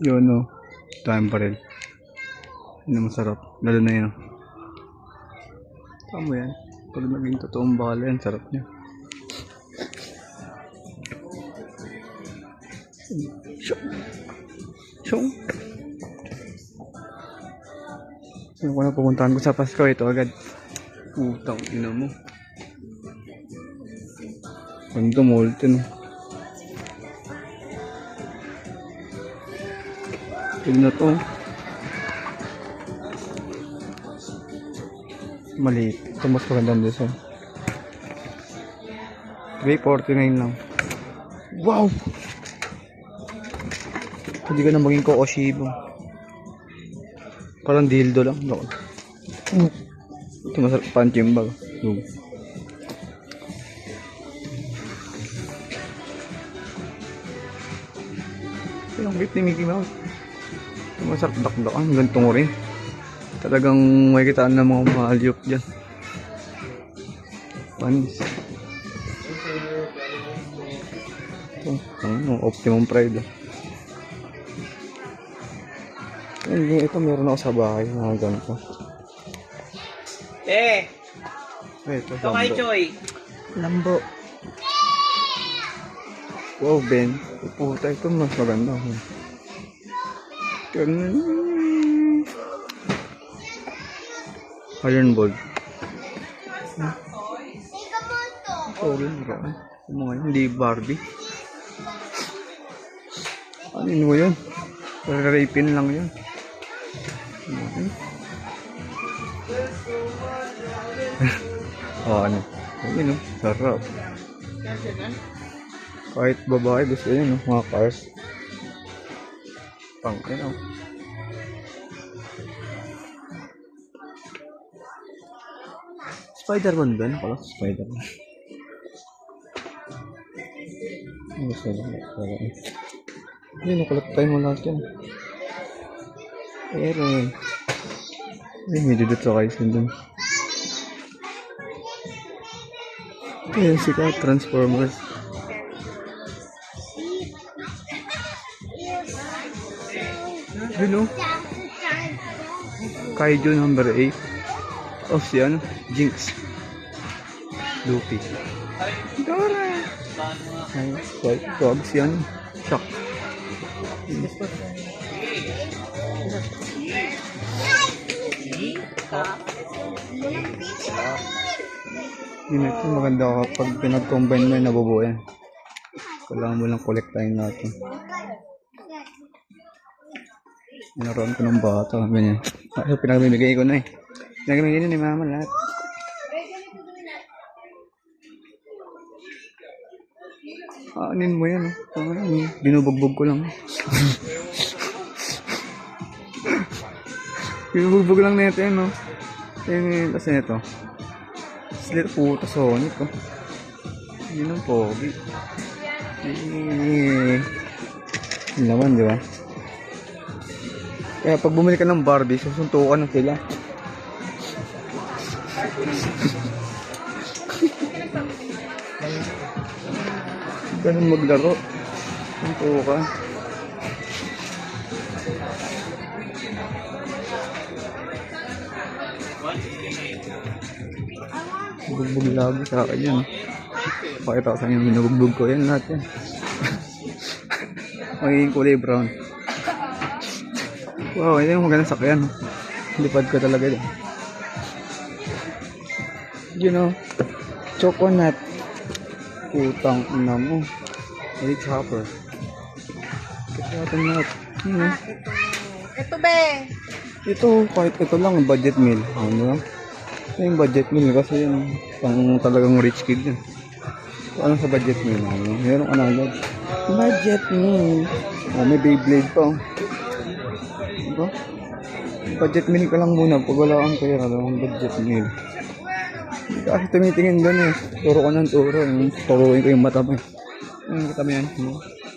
Yun no. Time barrel. Yun ang masarap. Lalo na yun. Tama yan. Pag naging totoong bala yan, sarap niya. Shong. Sino ko na pupuntahan ko sa Pasko, ito agad. Putang ina mo. Ganda molten. Ito na to. Maliit. Ito mas magandang design. 349 lang. Wow! Hindi ka na maging Kooshibo. Parang dildo lang. Ito masarap punching bag. Ito yung cute ni Mickey Mouse. Ito masarap dakdakan. Gantong rin. Talagang may kitaan ng mga mahalyop dyan. Panis. Ito. Optimum Pride. Ito meron ako sa bahay. Mga ganito. Ito kay Choy. Lambo. Wow, Ben. Puta, ito mas maganda. Iron Ball. Sorry, marami. Mga hindi Barbie. Ano mo yun? Rapin lang yun. Ano? Ano? Sarap. Kahit babae gusto yun, mga cars. Pang, Spider-Man ba? Ano Spider-Man? Gusto lang. Nakulat tayo mo lahat yan. Pero may dudot sa kayo dun. Ayan sika, Transformers. Yun o. Kaiju number 8. Oh, si ano? Jinx. Luffy. Dora. Ay, wag si ano? Shock. Yun ito, maganda kapag pinag-combine mo yung nabubuo yan. Kailangan mo lang kolektahin natin. Naroon ko ng bata. Ganyan. Pinag-bibigay ko na eh. Pinag-bibigay na ni mama lahat. Anin mo yan. Binubugbog ko lang. Binubugbog lang na ito yan. Tapos na ito. Slit puta Sonic. Yun ang pogi. Yun naman, di ba? Kaya pag bumili ka ng Barbie, susuntukan na sila. Ganun maglaro. Suntukan. Bugbog lagi sa akin yan. Pakita ko sa inyo, binubugbog ko yan lahat yan. Magiging kulay brown. Wow, ito yung magandang sakyan. Lipad ko talaga yan. You know, choconut. Putang ina mo. Hey, chopper. Kasi natin lahat. Ito be. Ito, kahit ito lang, budget meal. Ano? Ito yung budget meal kasi yun. Pang talagang rich kid yun. So, ano sa budget meal? Meron ka na agad. Budget meal. May Beyblade pa. Diba? Budget meal ka lang muna. Pag wala kang pera, budget meal. Hindi kasi tumitingin doon eh. Turo ko ng turo. Turuin ko yung mata mo. Kita mo yan.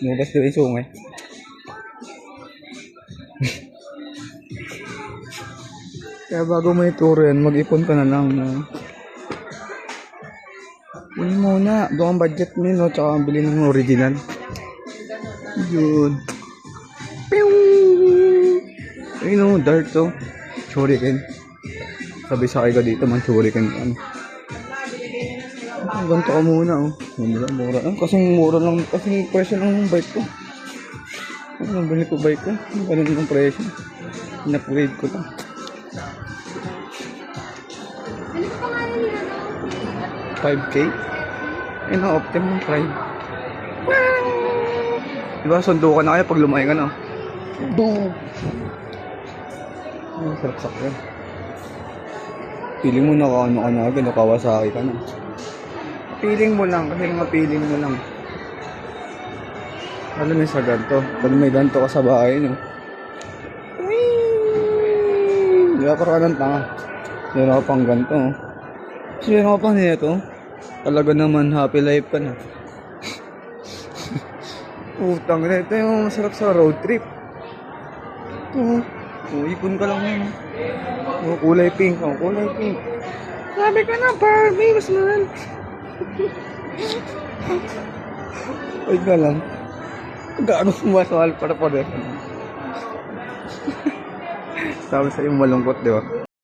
Mubas doon yung sungay. Kaya bago mo ituro yan, mag-ipon ka na lang. Bili muna. Doon ang budget meal, no? Tsaka bili ng original. Yun. Ayun o, dart to. Shuriken. Sabi sa ka dito man, shuriken. Ano? Ganito ka muna oh. Mura, mura. Kasing mura lang, kasing presyo lang ng bike ko. Ano, bili ko bike ko. Ganun yung presyo. In-upgrade ko lang. Ano pa pangalan niya? 5K? Eh, na-optimum pride. Diba, sundo ka na kaya pag lumaki ka na. Boom! Ay, sarap-sak yan. Feeling mo na ano ka na agad, Kawasaki ka na. Feeling mo lang, kasi mga feeling mo lang. Alam mo sa ganito, pag may ganito ka sa bahay, no? Di ba parang ng tanga? Meron ka pang ganito, oh. Kasi meron ka pang nito. Talaga naman, happy life ka na. Putang na, ito yung masarap sa road trip. Ito, ipon ka lang yan. Oh, kulay pink, oh, kulay pink. Sabi ka na, Barbie, mas mahal. Ay ka lang. Gaano sumasahal para pa rin. Sabi sa'yo malungkot, di ba?